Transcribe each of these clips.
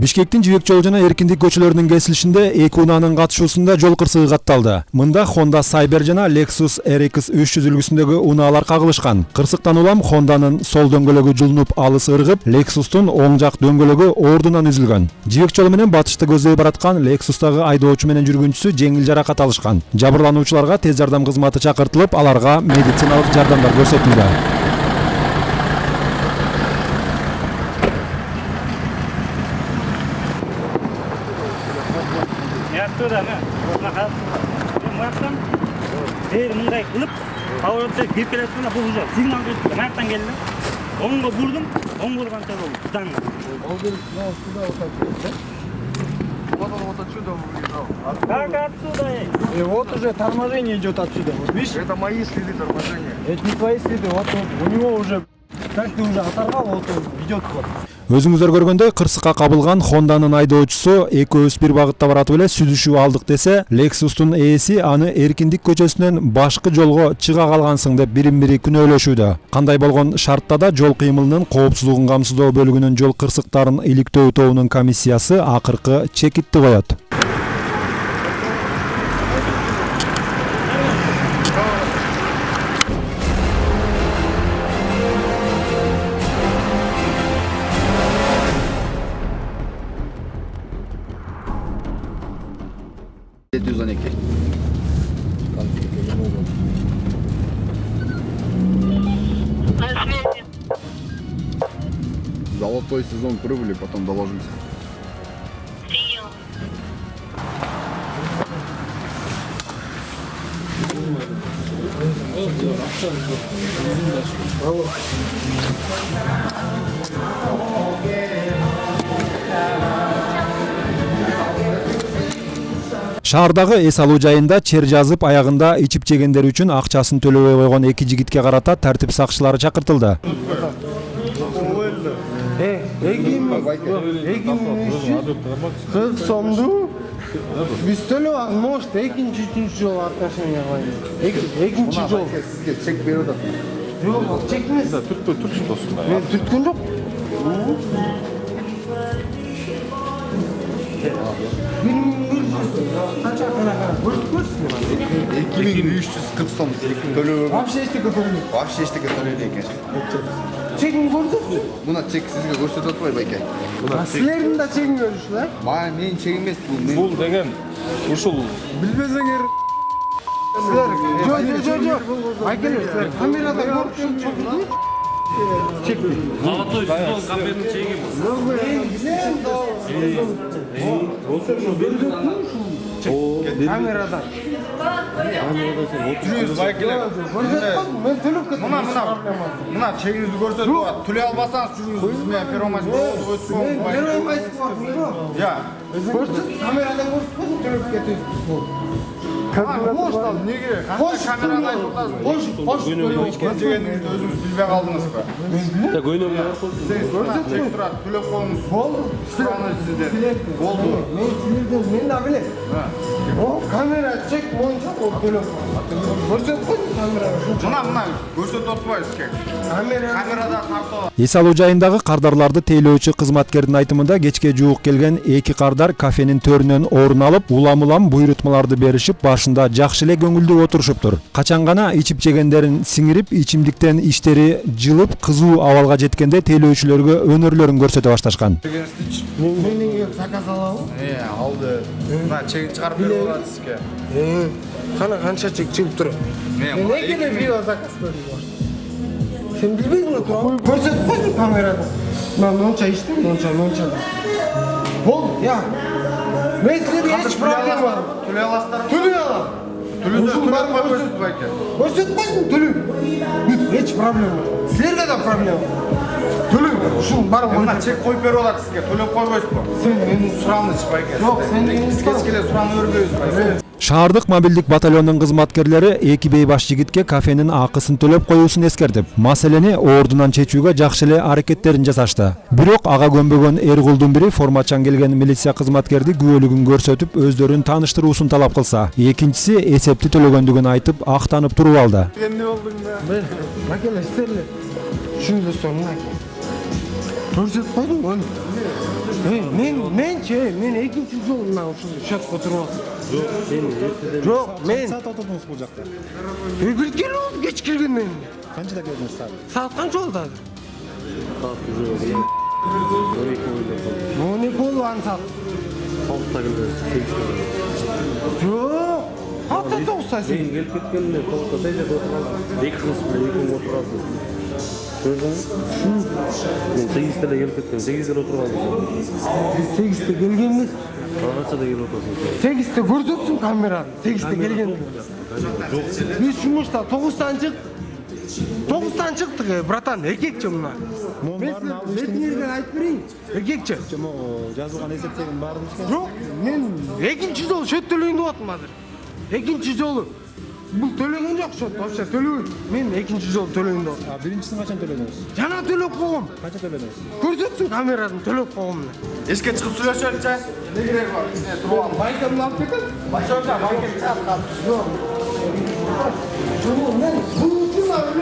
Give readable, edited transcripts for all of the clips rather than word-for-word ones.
Бишкектин Жибек жолу жана Эркиндик көчөлөрүнүн кесилишинде 2 унаанын катышуусунда жол кырсыгы катталды. Мында Honda Cyber жана Lexus RX 300 үлгүсүндөгү унаалар кагылышкан. Кырсыктан улам Honda'нын сол дөңгөлөгү жылынып, алыс ыргып, Lexus'тун оң жак дөңгөлөгү ордунан үзүлгөн. Жибек жолу менен батышты көздөй бараткан Lexus'тагы айдоочу менен жүргүнчүсү жеңил жаракат алышкан. Жабырлануучуларга тез жардам кызматы чакыртылып, аларга медициналык жардамдар көрсөтүлдү. Мындай кылып, поворотта кеп келатканда бул уже сигнал берди. Маяктан келди. Оңго бурдум, оң бурганча болду. Дан. Вот отсюда выезжал. Как отсюда? И вот уже торможение идет отсюда. Вот видишь? Это мои следы торможения. Это не твои следы. Вот у него уже, как ты уже оторвал, вот он идет вот. Өзүңүздөр көргөндөй кырсыкка кабылган Honda'нын айдоочусу экөөбүз бир багытта баратып эле сүзүшүп алдык десе, Lexus'тун ээси аны Эркиндик көчөсүнөн башкы жолго чыга калгансың деп бирин-бири күнөөлөшүүдө. Кандай болгон шартта да жол кыймылынын коопсуздугун камсыздоо бөлүгүнүн жол кырсыктарын иликтөө тобунун комиссиясы акыркы чекитти коет. Золотой сезон прибыли, потом доложимся. Шаардагы эс алуу жайында чер жазып, аягында ичип жегендер үчүн акчасын төлөбөй койгон 2 жигитке карата тартип сакчылары чакыртылды. Сомду биз төлөп ал, может, экинчи жол отношения кылайын. Экинчи жол. Сизге чек берип атат. Жок, чек эмес. Түртпөй досум. Мен түрткөн жок. 2340 сом төлөбөй. Вообще эчтеке төлөбөйт. Вообще эчтеке төлөбөйт экенсиз. Чегин көрсөтсү. Мына чек сизге көрсөтүп атпайбы байке? Силердин да чегин көрүшүлөр. Менин чек эмес бул. Бул деген ушул Билбесеңер. Жок. Айкелер, камерада көрүп чогуу. Золотой сезон кафенин чеги Камерада. Жүрүңүз байкелер. Мен төлөп кеттим. Мына чегиңизди көрсөтүп атат. Төлөй албасаңыз жүрүңүз. Биз менен первомайск өтпөңүз байке. Я. Көрсөт, камерада көрсөт, төлөп кеттиңиз. Кош ал, не керек? Камераны айтып атасыз. Кош. Жегениңизди өзүңүз билбей калдыңызбы? Так ойнап жатып. Чек турат, төлөп коюңуз. Болду. Сураны сизден. Болду. Мен силерден мен да билем. О, камера чек боюнча төлөп. Көрсөт кой камерага. Мына көрсөтүп атпайсызбы? Камерада тартып. Эс алуу жайындагы кардарларды тейлөөчү кызматкердин айтымында кечке жуук келген 2 кардар кафенин төрүнөн орун алып, улам буйрутмаларды беришип, башында жакшы эле көңүлдүү отурушуптур. Качан гана ичип жегендерин сиңирип, ичимдиктен иштери жылып, кызуу абалга жеткенде тейлөөчүлөргө өнөрлөрүн көрсөтө башташкан. Мен заказ алабы? Алды. Мына чегин чыгарып берип атат сизге. Кана канча чек чыгып тур. Мен экеде пиво заказ бердим. Сен билбейсиң турабы? Көрсөтүп койдум камерада. Мен монча иштим, монча. Болду, я. Мен силерге эч проблема. Төлөй аласыздар. Төлөй алам. Төлөп койсуңуз байке. Көрсөтүп койсуң, төлөйм. Эч проблема. Силерге да проблема. Төлөйм. Ушун барып Мына чек коюп берип атат сизге. Төлөп койбойсузбу? Сен менин Сураныч байке. Жок, сен менин кечке сураны өрбөйбүз байке. Шаардык мобилдик батальонунун кызматкерлери эки бейбаш жигитке кафенин акысын төлөп коюусун эскертип, маселени ордунан чечүүгө жакшы эле аракеттерин жасашты. Бирок ага көнбөгөн эр кулдун бири формачан келген милиция кызматкерди күбөлүгүн көрсөтүп, өздөрүн тааныштыруусун талап кылса, экинчиси эсепти төлөгөндүгүн айтып, актанып туруп алды. эмне болдуң да? Макеле истерле. Шуну да соң, көрсөтүп койдум. мен экинчи жолу мына ушул счетко туруп атам. Жоқ, сен ертеден. Жок, мен Saat oturdunuz bu жақта. бир келип болду кеч келген мен. Қаншада келдіңіз сағат? Саат канча болду азыр? Saat уже 12 oyunda kaldı. 12 болду аны саат. 6'da geldi, 8'de geldi. Жок. Ката 9-та Sen сен. gelip gitkeninde 9'da teyze oturasın. 2 kız bile 2 gün oturasın. Gördün mü? Ben 8'de de gelip gitken, 8'de oturasın. 8'te келгенбиз. Kaçta gelip oturasın? 8'te көрсөтсүн камераны. 8'te келген. Биз жумушта 9'тан чык. 9'тан чыктык, братан, эркекчи мына. Мен бетиңерден айтып берейин. Эркекчи. Жазылған есептегін барын ішкен. Жок, мен экинчи жолу шөт төлөйүн деп атам азыр. Экинчи жолу. Бул төлөгөн жок шөт, вообще төлөбөйт. Мен экинчи жолу төлөйүн деп атам. Биринчисин қашан төледіңіз? Жана төлөп койгом. Қанша төледіңіз? Көрсөтсүн камерасын төлөп койгом. Эшикке чыгып сүйлөшөлүчү. Не кереги бар? Сине туруп алып. Байкамды алып кетем. Башка банкет чыгып калды. Жок. Мен бул үчүн алып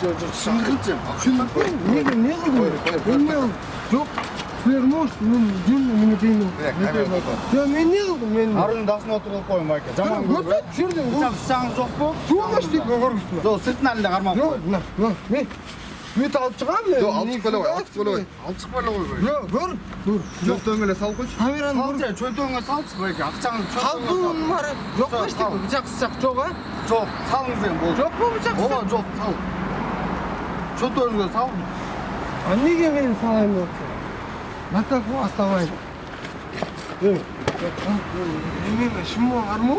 Не кылдым? Жок. Силер может, мен мени дейм. Я мен не кылдым? Мен Арын дасын отуруп коюң байке. Жаман көрсөт, жүрдүм. Саңыз жокпу? Тугаш деп көргүзсүн. Жок, сыртынан эле кармап Жок, кой. мен бүт алып чыгам мен. Жок, алып чыкпа эле кой, алып чыкпа эле кой. Алып чыкпа эле койбой. Жок, көр. Тур. Чөлтөңгө эле салып койчу. Камераны Салчы, чөлтөңгө салчы байке. Акчаңызды Калпын бар. Жок баш деп бычак жок, а? Жок, салыңыз деген болду. Жок бу бычак? Ооба, жок, сал. Чөлтөңгө сал. А неге мен салайын деп атсам? На как оставайын? Немене, шымы бармы?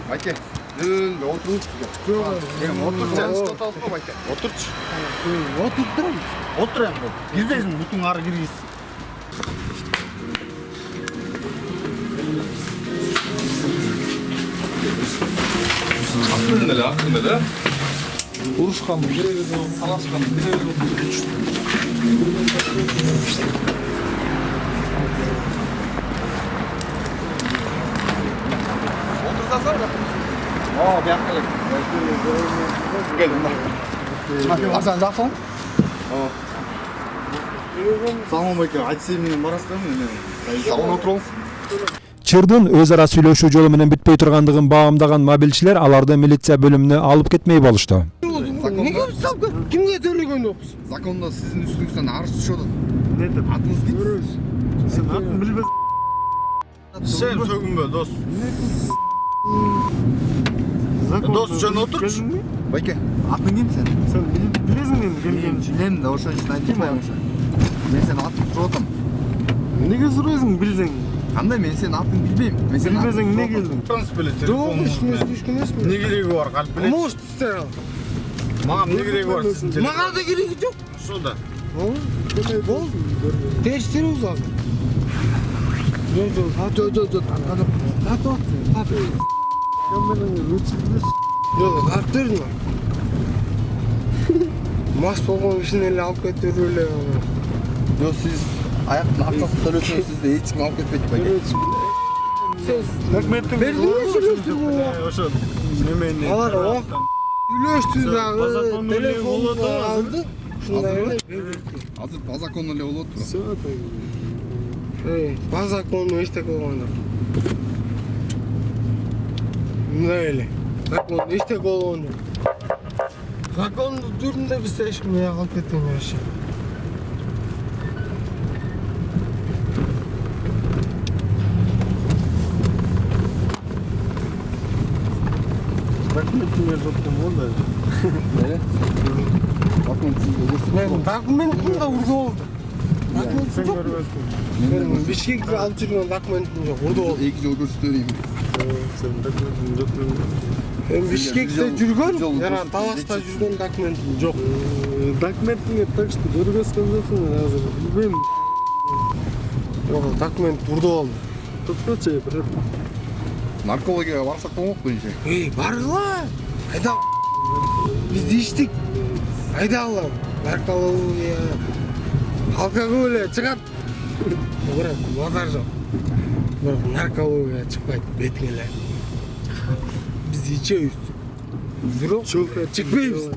Байке, өлбө отуруп. Жок. Отур, жаныңызды оталсызбы байке? Отурчу. Отуруп турам. Отур эми. Кирбейсиң, бүтүң ары киргиз. Акын эле. Урушкандын кереги жок, талашкандын кереги жок. Отырсаңыздар да. О, бияққа кел. Кел, мына. Чынакей барсаң жаксың? О. Салам байке, айтсай менен барасыздарбы? Мен салон отуруп. Чырдын өз ара сүйлөшүү жолу менен бүтпөй тургандыгын баамдаган мобилчилер аларды милиция бөлүмүнө алып кетмей болушту. Неге біз салып кет? Кимге төлөгөн жокпуз? Законда сиздин үстүңүздөн арыз түшөт. Не деп? Атыңыз кит. Сен атын билбес. Сен сөгүнбө, дос. Дос жөн отурчу. Байке, атың ким сен? Сен билесиң мен келгенин. Билем да, ошон үчүн айтып атпайм ошо. Мен сени атып туруп атам. Неге сурайсың билсең? Кандай мен сенин атыңды билбейм. Мен сени Билбесең эмне келдиң? Транспиле Жок, телефон. ишкенес эмесмин. Не кереги бар, калп билет. Может, истер ал. Мага эмне кереги бар сиздин телефон? Мага да кереги жок. Ошо да. Болду. Териштиребиз азыр. Жок. Татып. Жок, тартырдым. Мас болгон кишини эле алып кетип эле. Жок, сиз аяктын акчасын төлөсөңүз сизди эч ким алып кетпейт байке. Рахметтин. Бердиңби сүйлөштүргөнгө? Ошо немени. Алар сүйлөштү дагы, телефон алды. Ушундай эле. Азыр по закону эле болот тура. По закону эчтеке болгон жок. Мындай эле. Закон эчтеке болгон жок. Закондун түрүндө биз эч ким алып кетпейбиз. Рахметтин жоктун болду. Мен документим да урду болду. Сен көрбөсүң. Мен Бишкекке алып жүргөн документим жок, урду болду. Эки жол көрсөтө берейин. Сен документин жок. Мен Бишкекте жүргөн, жана Таласта жүргөн документим жок. Документиңе так что көрбөскөн жоксуң азыр. Билбейм. Жок, документ урду болду. Токточу бир. Наркологияга барсак болмокпу иши? Баргыла. Айда. Биз иштик. Айдагыла. Наркология. Алкоголь чыгат. Бирок базар жок. Бирок наркология чыкпайт бетиңеле. Биз ичебиз. Бирок чыкпайбыз.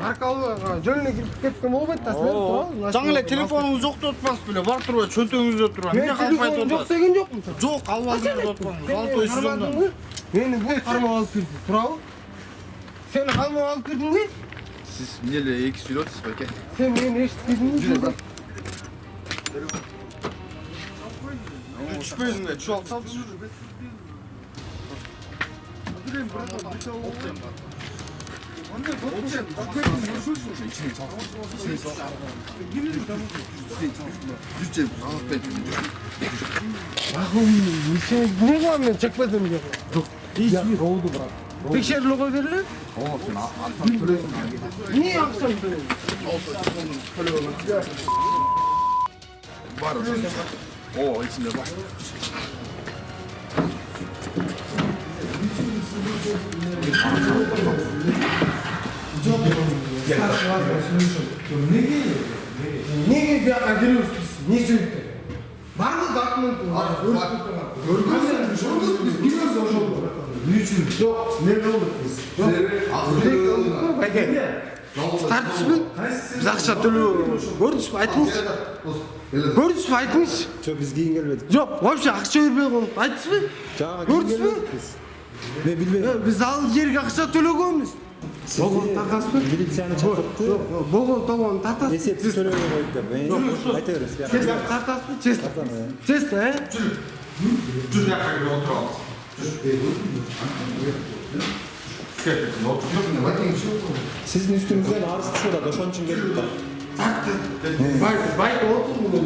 Наркологияга жөнүнө кирип кеткен болбойт да. Жаңы эле телефонуңуз жок деп атпасыз беле? Барып турбай чөнтөгүңүздө турат. Мен телефон жок деген жокмун. Жок, алып алдыңыз деп атпаңыз. 600 сомдон. Мени бул кармап алып кирди. Туурабы? Сени кармап алып кирдиңби? Siz neyle iki söylüyorsunuz belki? Sen meni eşitledingmi? Düşmeyin de şu alsam Ne var mı? Çekmedim diyor. Hiçbir oldu bırak. Tekşehir logo verilir. Niye akşam söylüyorsun? var orada. Oo içinde var. Niye bir agırıyorsun? Ne söylüyorsun? Var mı dokumentun? Var. Görgüsün. Biz biliyoruz o yolu. Niçin? Yok. Nerede olduk biz? Yok. Direkt olduk mu? Peki. Startız mı? Biz akşam төлөбөйбүз. Көрдүңүзбү? Айтыңызчы. Көрдүңүзбү? Айтыңызчы. Жоқ, біз кейін келмедік. Жоқ, вообще акча бербей коюп. Айтыңызбы? Көрдүңүзбү? Мен билбейм. Биз ал жерге акча төлөгөнбүз. Болгон тартасызбы? Милицияны чакыртты. Болгон тогон тартасызбы? Эсепти төлөбөй койдук деп. Айта бересиз. Честно тартасызбы? Честно. Честно, э? Dur ya kaydı oturalım. Сиздин үстүңүздөн арыз түшүп атат, ошон үчүн келдик да. Байк отурдум.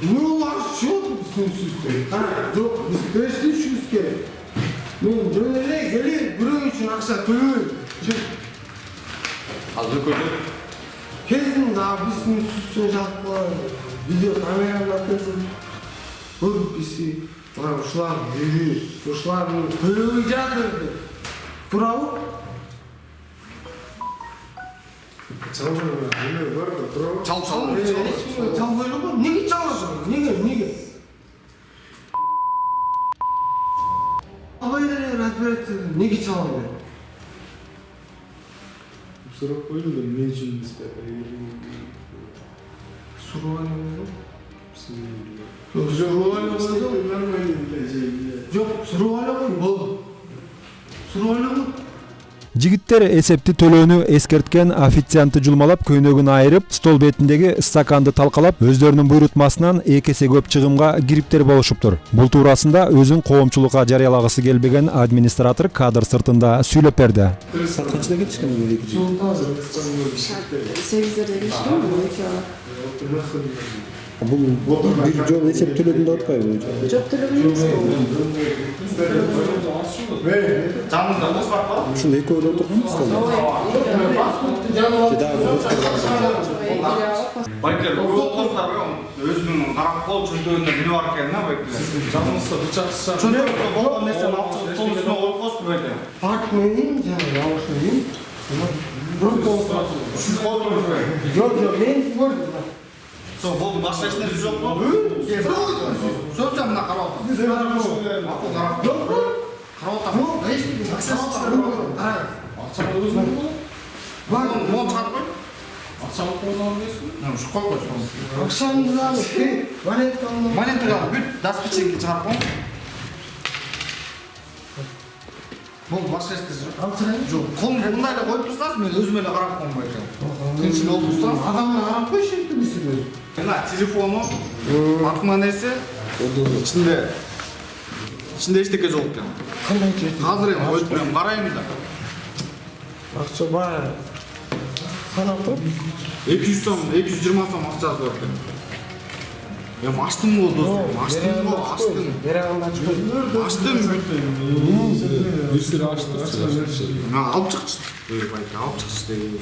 Ну, арыз түшүп үстүңүздө. Жок, биз бешти түшүбүз керек. Мен жөн эле келип бирөө үчүн акча төлөбөйм. Hazır koyduk. Келдим да биздин үстүбүздөн жалпы видео камераны атып көрүп бизи ушулар ушулардын төлөбөй жатыр деп. Туурабы? Çal. Çalmayın mı? Niye çalasın? Niye? Abayları razberet niye çalamıyor? Sıra koydu da ne için biz de Yok, Suruvayla mı? Bu. Suruvayla mı? Жигиттер эсепти төлөөнү эскерткен официантты жулмалап, көйнөгүн айырып, стол бетиндеги стаканды талкалап, өздөрүнүн буйрутмасынан 2 эсе көп чыгымга кириптер болушуптур. Бул туурасында өзүн коомчулукка жарыялагысы келбеген администратор кадр сыртында сүйлөп берди. Kaçta geçken böyle gidiyor? 8'lerde geçtim mi? Bu bir yol esep төлөдүн да отпай bu. Çok televizyonumuz oldu. Canınızda nasıl var mı? Şunda iki öyle oturmuş stolda. Bayker, bu olmazlar ya. Özünün karak kol çözdüğünde biri varken ne bekliyor? Canınızda bıçak sıçar. Çözdüğünde boldan nesen altı sol üstüne koyup kostu böyle. Park mıyım? Yavaş mıyım? Siz koydunuz böyle. Yok, ben gördüm. Sonra bu başka işleriniz yok mu? Söylesem ne karak? Yok mu? Karak mı? Ne işte? Var mı? Bu çıkartmayın. Akşamlık olan diyorsun. Şu koy koysun. Akşamda valet aldım. Manetini al, büt, das biçengi çıkartmayın. Bu başka işleriniz yok. Yok. Kolunu bundayla koyup tursaz mı? Özümeyle karak konmayacağım. Kınçın olup tursaz. Adamla arak mı şimdi bir sürü? Mına telefonu, portmonesi, içinde eşteke yok ekan. Qanday ketdi? Hazır ekan, koyup turayım, qarayım da. Akça bor. Sanab tur. 200 so'm, 220 so'm ақшасы бар екен. Аштым ғой досым, аштым. Берағанда çıkıyor. Аштым. Bir sürü açtı. Алып шықшы. Байка, алып шықшы деген.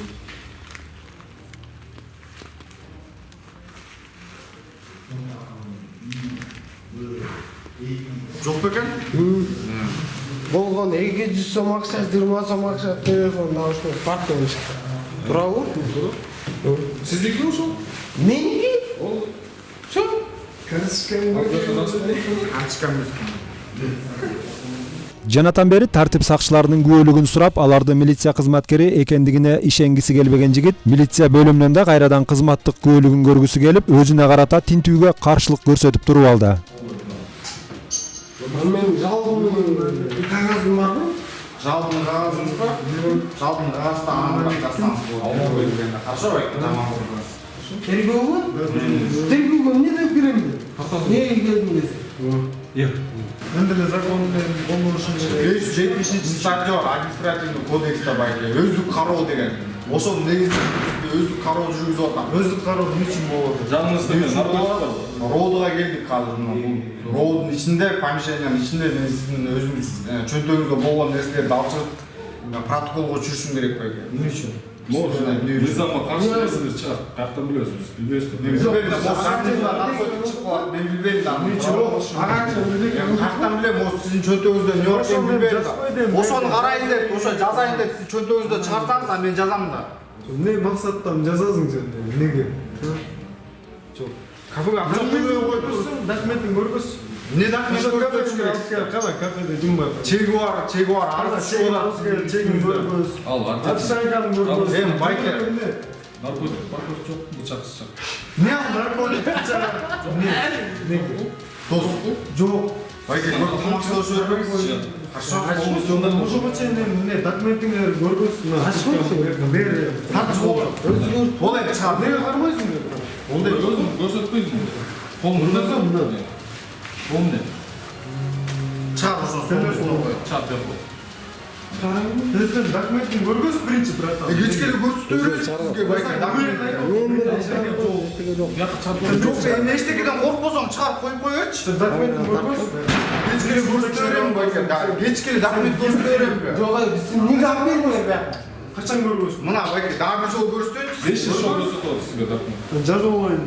Жоқ па екен? Болған 200 сом ақша, 20 сом ақша телефон наушник партияны шықты. Турабы? Сіздікі ошол? Менікі? Жанатан бери тартип сакчыларынын күбөлүгүн сурап, аларды милиция кызматкери экендигине ишенгиси келбеген жигит милиция бөлүмүнөн да кайрадан кызматтык күбөлүгүн көргүсү келип, өзүнө карата тинтүүгө каршылык көрсөтүп туруп алды. Мен жалдың қағазым бар ма? Жалдың қағазыңыз ба? Жалдың қағазды анықтап жазсаңыз болады. Хорошо, тамам. Тергеу ма? Тергеуге не деп беремін? Неге келдің десе? Енділі законмен болу үшін 570 статья административный кодексте бар екен. Өздік қарау деген. Ошол негізінде өздік қарау жүргізіп отыр. Өздік қарау не үшін болады? Жаныңызда мен наркотик бар. Роодуға келдік қазір. Роодун ичинде, помещенияның ичинде мен сіздің өзіңіз чөнтөгүңүздө болгон нерселерди алып чыгып протоколго түшүрүшүм керек бе экен? Эмне үчүн? Низамга каршы нерселер чыгат. Каяктан билесиз? Билбейсиз. Мен билбейм да. Мен билбейм да. Каяктан билем, сиздин чөнтөгүңүздө эмне бар экенин билбейм да. Ошону карайын деп, ошо жазайын деп сиз чөнтөгүңүздө чыгарсаңыз, мен жазам да. Ne maksattan жазасың сен? Неге? Кафеге акча төлөй койдуңуз. Документин көргөз. Не документ көрсөтүш керек? Калай кафеде жум бар. Чеги бар, арыз чыгып атат. Чегин көргөз. Ал, Атсайган көргөз. Эм, байке. наркотик, жок, бычак. Не наркотик бычак? Неге? Дос. Жок. Байке, көп тамакшылашып бербеңизчи. Хорошо. Ошого чейин не документиңерди көргөз. Бери. Тартып болду. Бол эми чыгар. Неге кармайсың? Ондай Өзүм көрсөтпөйсүң. Колумда Помни. чыгар ошону сонун кой. Чап деп кой. Сен документин көргөз биринчи брат. Кечкеле көрсөтө бересиз сизге байке документ. Жок, эми эчтекеден коркпосоң чыгарып коюп койгочу. Документин көргөз. Кечкеле көрсөтө берем байке. Кечкеле документ көрсөтө берем. Жок, сен неге алып бермейсің бе? Качан көргөз? Мына байке дагы бир жолу көрсөтөйүнчү. 5 жыл көрсөтөт сизге документ. Жазып алайын.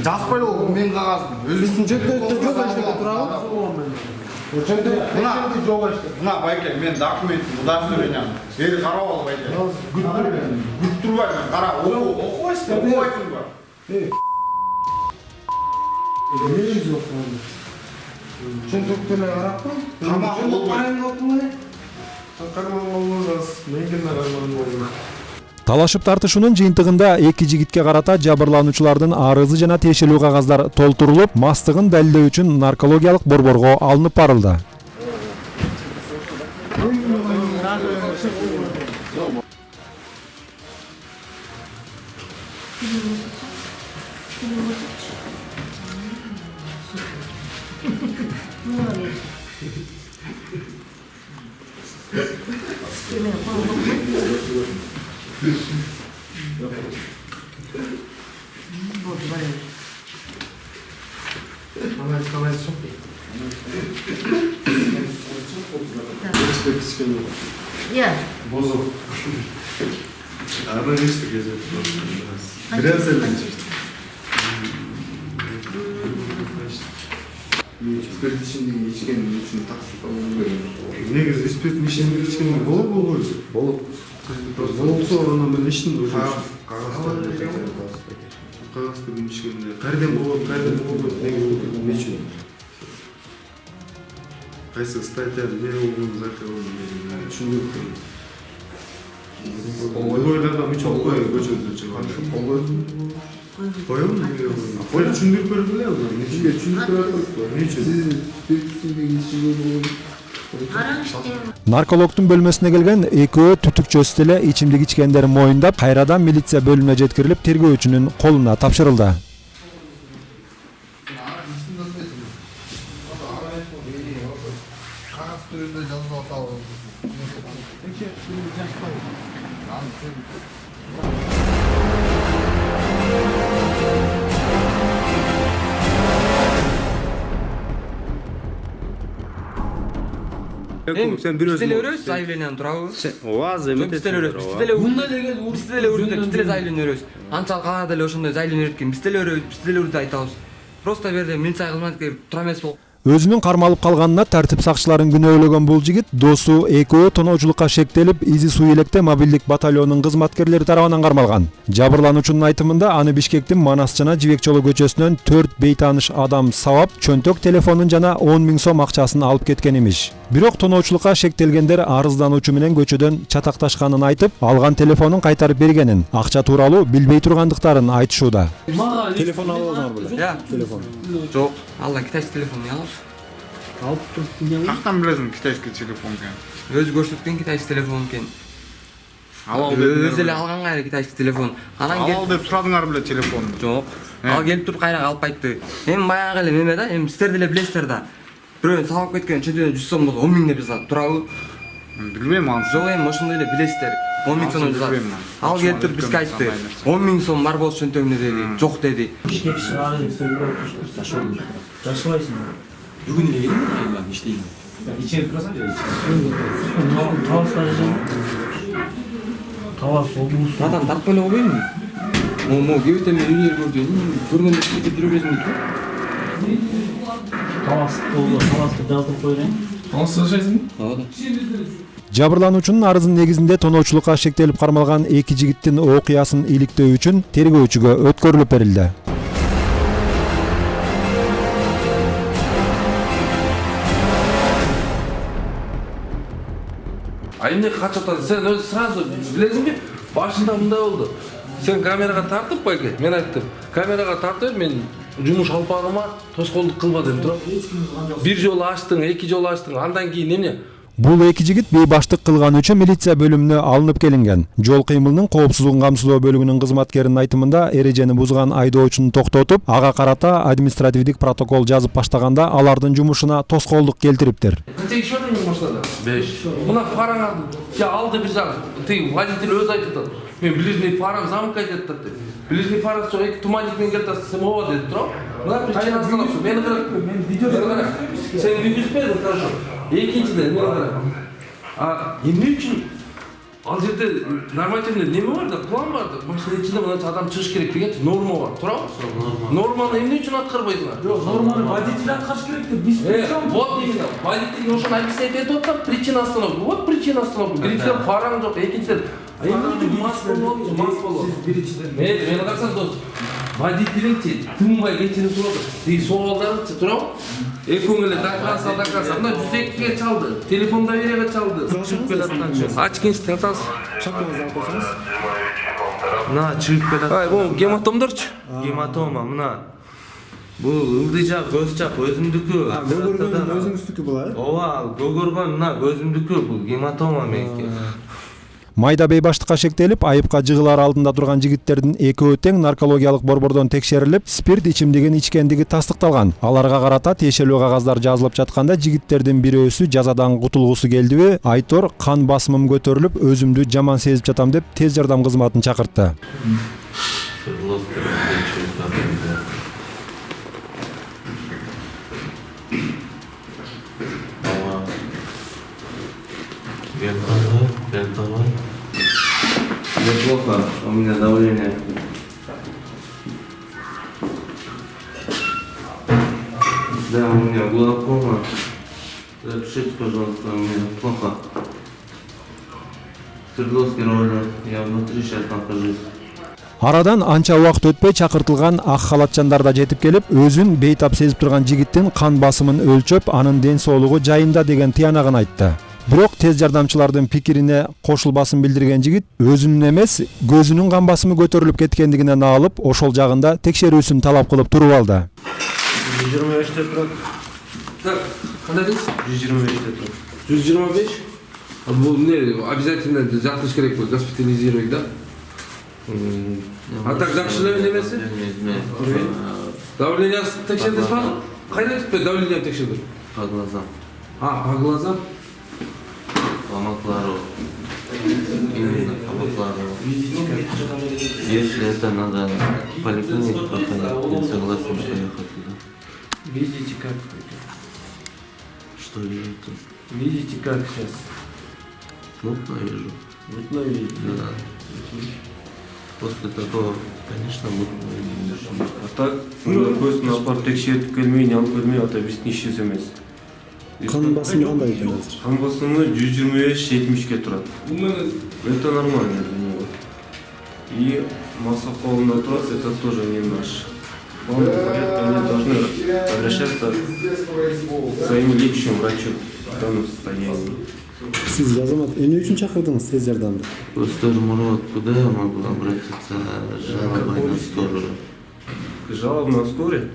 Жазбай ол мен кагазым. Біздің чөнтөгүбүздө жок эчтеке турабы? Чөнтөгүбүздө жок эчтеке. Мына байке мен документ удостоверение. Бери карап ал байке. Күттүрбай мен кара окубайсың. Окубайсың ба? Неге жок? Чөнтөктөрү караппы? Тамак болбойт. Карайын окумай. Карман болмас. Мен кимге карман болмас. Талашып тартышуунун жыйынтыгында эки жигитке карата жабырлануучулардын арызы жана тиешелүү кагаздар толтурулуп, мастыгын далилдөө үчүн наркологиялык борборго алынып барылды. Иә. Аны нешті кезет? Біраз әлін Спирт ішіндегі ичкен үшін тақсып алуым керек. негізі спирттің ішінде ішкенде болып ғой? Болып. Болса оны мен іштім уже. Қағазды мен ішкенде қайдан болады, не үшін? Қайсы статья не olduğunu zaten onu düşünüyorum. Oylardan birçok koyuyor göçüldü çıkan. Koyuyor mu? Koyuyor çünkü böyle biliyor musun? Niçin? Çünkü böyle. Niçin? Наркологдун бөлмөсүнө келген экөө түтүкчөсү деле ичимдик ичкендерин моюндап, кайрадан милиция бөлүмүнө жеткирилип, тергөөчүнүн колуна тапшырылды. Sen bir özün örüyoruz, zayileniyem durağı. Oaz Biz de örüyoruz, biz de örüyoruz, biz de zayilen örüyoruz. Ançal kalada öyle oşunda zayilen örüyoruz, biz de örüyoruz, biz de örüyoruz aytağız. Просто берде милиция кызматкери тура эмес болуп. Өзүнүн кармалып калганына тартип сакчыларын күнөөлөгөн бул жигит досу экөө тоноочулукка шектелип, изи суу электе мобилдик батальонунун кызматкерлери тарабынан кармалган. Жабырлануучунун айтымында аны Бишкектин Манас жана Жибек жолу көчөсүнөн 4 бейтааныш адам сабап, чөнтөк телефонун жана 10 000 сом акчасын алып кеткен имиш. Бирок тоноочулукка шектелгендер арыздануучу менен көчөдөн чатакташканын айтып, алган телефонун кайтарып бергенин, акча тууралуу билбей тургандыктарын айтышууда. Телефон алып алдыңар беле? Телефон. Жок, алла китайский телефон алып. Алып туруп Каяктан билесиң китайский телефон экенин? Өзү көрсөткөн китайский телефон экен. Алал Өзү эле алганга эле китайский телефон. Анан Алал деп сурадыңар беле телефонду? Жок. Ал келип туруп кайра алып кайтты. Эми баягы эле неме да, эми сиздер деле билесиздер да. Бирөөнү сабап кеткен чөтөдө 100 сом болсо 10 000 деп жазат. Турабы? Билбейм аны. Жок, эми ошондой эле билесиздер. 10 000 сом жазат. Ал келип туруп бизге айтты. 10 000 сом бар болсо чөнтөгүмдө деди. Жок деди. Бишкек шаары деп сөйлөп турсаң. Жашыбайсың. Бүгүн эле келдим мен иштейм. Ичине турасың же? Табыста жашайсың. Табас болмуш. Натан тартып эле койбоймунбу? Мо кебете мен үйлөр көрдүм. Көргөндө кетип жүрө бересиң дейт. Табас болду, табасты жаздырып коюрайын. Алсы жашайсың? Ооба. Жабырлануучунун арызынын негизинде тоноочулукка шектелип кармалган 2 жигиттин окуясын иликтөө үчүн тергөөчүгө өткөрүлүп берилди. Эмне качаптан сен өзү сразу билесиңби? Башында мындай болду. Сен камерага тартып байке, мен айттым. Камерага тартып мен жумуш алпагыма тоскоолдук кылба деп турам. Бир жолу ачтың, 2 жолу ачтың, андан кийин эмне? Бул 2 жигит бейбаштык кылган үчүн милиция бөлүмүнө алынып келинген. Жол кыймылынын коопсуздугун камсыздоо бөлүгүнүн кызматкеринин айтымында эрежени бузган айдоочуну токтотуп, ага карата административдик протокол жазып баштаганда алардын жумушуна тоскоолдук келтириптир. Канча иш өрнөк баштады? 5. Мына фараңа алды бир жак. Тиги водитель өзү айтып атат. Мен ближний фарам замкать этти деп. Ближний фарам жок, 2 туманник менен келип атасың, сен ооба деп турам. Мына причина остановка. Мени карап, мен видео сен видео бердиң, хорошо. Экинчиден мен карап. Эмне үчүн ал жерде нормативный неме бар да, план бар да. Машина ичинде мынанча адам чыгыш керек деген норма бар, туурабы? Норманы эмне үчүн аткарбайсыңар? Жок, норманы водитель аткарыш керек деп биз Вот именно. Водитель ошону объяснять этип атам, причина остановки. Вот причина остановки. Биринчиден фараң жок, экинчиден эмне үчүн мас болуп, мас болуп. Сиз биринчиден. Мени карасаң дос. Водителиңчи тынбай кечирип сурап, сиз суалдарыңчы турабы? Экөөң эле дакаса. Мына 102-ге чалды. Телефонда береге чалды. Чыгып келатканчы. Ачкинчи тартасыз. Шапкаңызды алып койсоңуз. Мына чыгып келат. Ай, бул гематомдорчу. Гематома мына. Бул ылдый жак, көз жак өзүмдүкү. Көгөргөн өзүңүздүкү була, э? Ооба, көгөргөн мына өзүмдүкү бул гематома меники. Майда бейбаштыкка шектелип, айыпка жыгылар алдында турган жигиттердин экөө тең наркологиялык борбордон текшерилип, спирт ичимдигин ичкендиги тастыкталган. Аларга карата тиешелүү кагаздар жазылып жатканда жигиттердин бирөөсү жазадан кутулгусу келдиби? Айтор кан басымым көтөрүлүп, өзүмдү жаман сезип жатам деп тез жардам кызматын чакыртты. Неплохо, у меня давление. Да, у меня глаукома. Запишите, пожалуйста, у меня плохо. Свердловский район, я внутри сейчас нахожусь. Арадан анча убакыт өтпөй чакыртылган ак халатчандар да жетип келип, өзүн бейтап сезип турган жигиттин кан басымын өлчөп, анын ден соолугу жайында деген тыянагын айтты. Бирок тез жардамчылардын пикирине кошулбасын билдирген жигит өзүнүн эмес, көзүнүн кан басымы көтөрүлүп кеткендигине наалып, ошол жагында текшерүүсүн талап кылып туруп алды. 125'te турат. Так, кандай дейсиз? 125'te турат. 125? Бул не, обязательно жатыш керек бул, госпитализировать, да? А так жакшы эле эмеси? Давлениясы текшердиңиз ба? Кайда өтүп давление текшердиңиз? По глазам. По глазам? По маклару. Именно по маклару. Если это надо в поликлинику проходить, я согласен поехать туда. Видите как? Что видите? Видите как сейчас? Смутно вижу. Смутно видите? Да. После такого, конечно, буду. А так, көзін апарып текшертіп келмей, не алып келмей, ата биз ишсиз эмес. Қан басымы қандай екен азыр? Қан басымы 125-70-ке турат. Это нормально для него. И масса холодно турат, это тоже не наш. Он говорит, они должны обращаться к своему лечащему врачу в данном состоянии. Сіз азамат эмне үчүн чакырдыңыз тез жардамды? Просто Мурат, куда я могу обратиться с жалобой на скорую? Жалоба на скорой?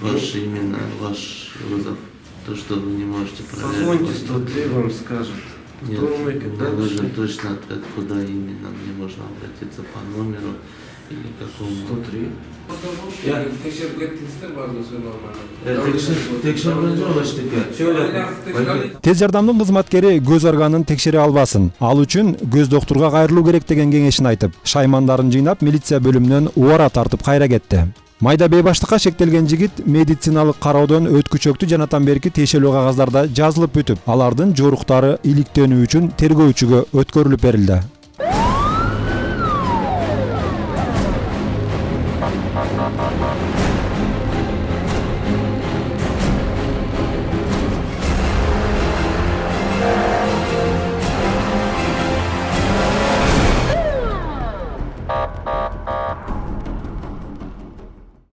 Ваш именно, ваш вызов. То, что вы не можете проверить. Позвоните 103, вам скажет. Нет, мне нужен точный ответ, куда именно мне можно обратиться по номеру или какому. 103. Tekşirip kettiniz vardı söyle Tekşirген жок эчтеке. Тез жардамдын кызматкери көз органын текшере албасын. Ал үчүн көз доктурга кайрылуу керек деген кеңешин айтып, шаймандарын жыйнап милиция бөлүмүнөн убара тартып кайра кетти. Майда бейбаштыкка шектелген жигит медициналык кароодон өткүчөктү жанатан берки тиешелүү кагаздарда жазылып бүтүп, алардын жоруктары иликтенүү үчүн тергөөчүгө өткөрүлүп берилди.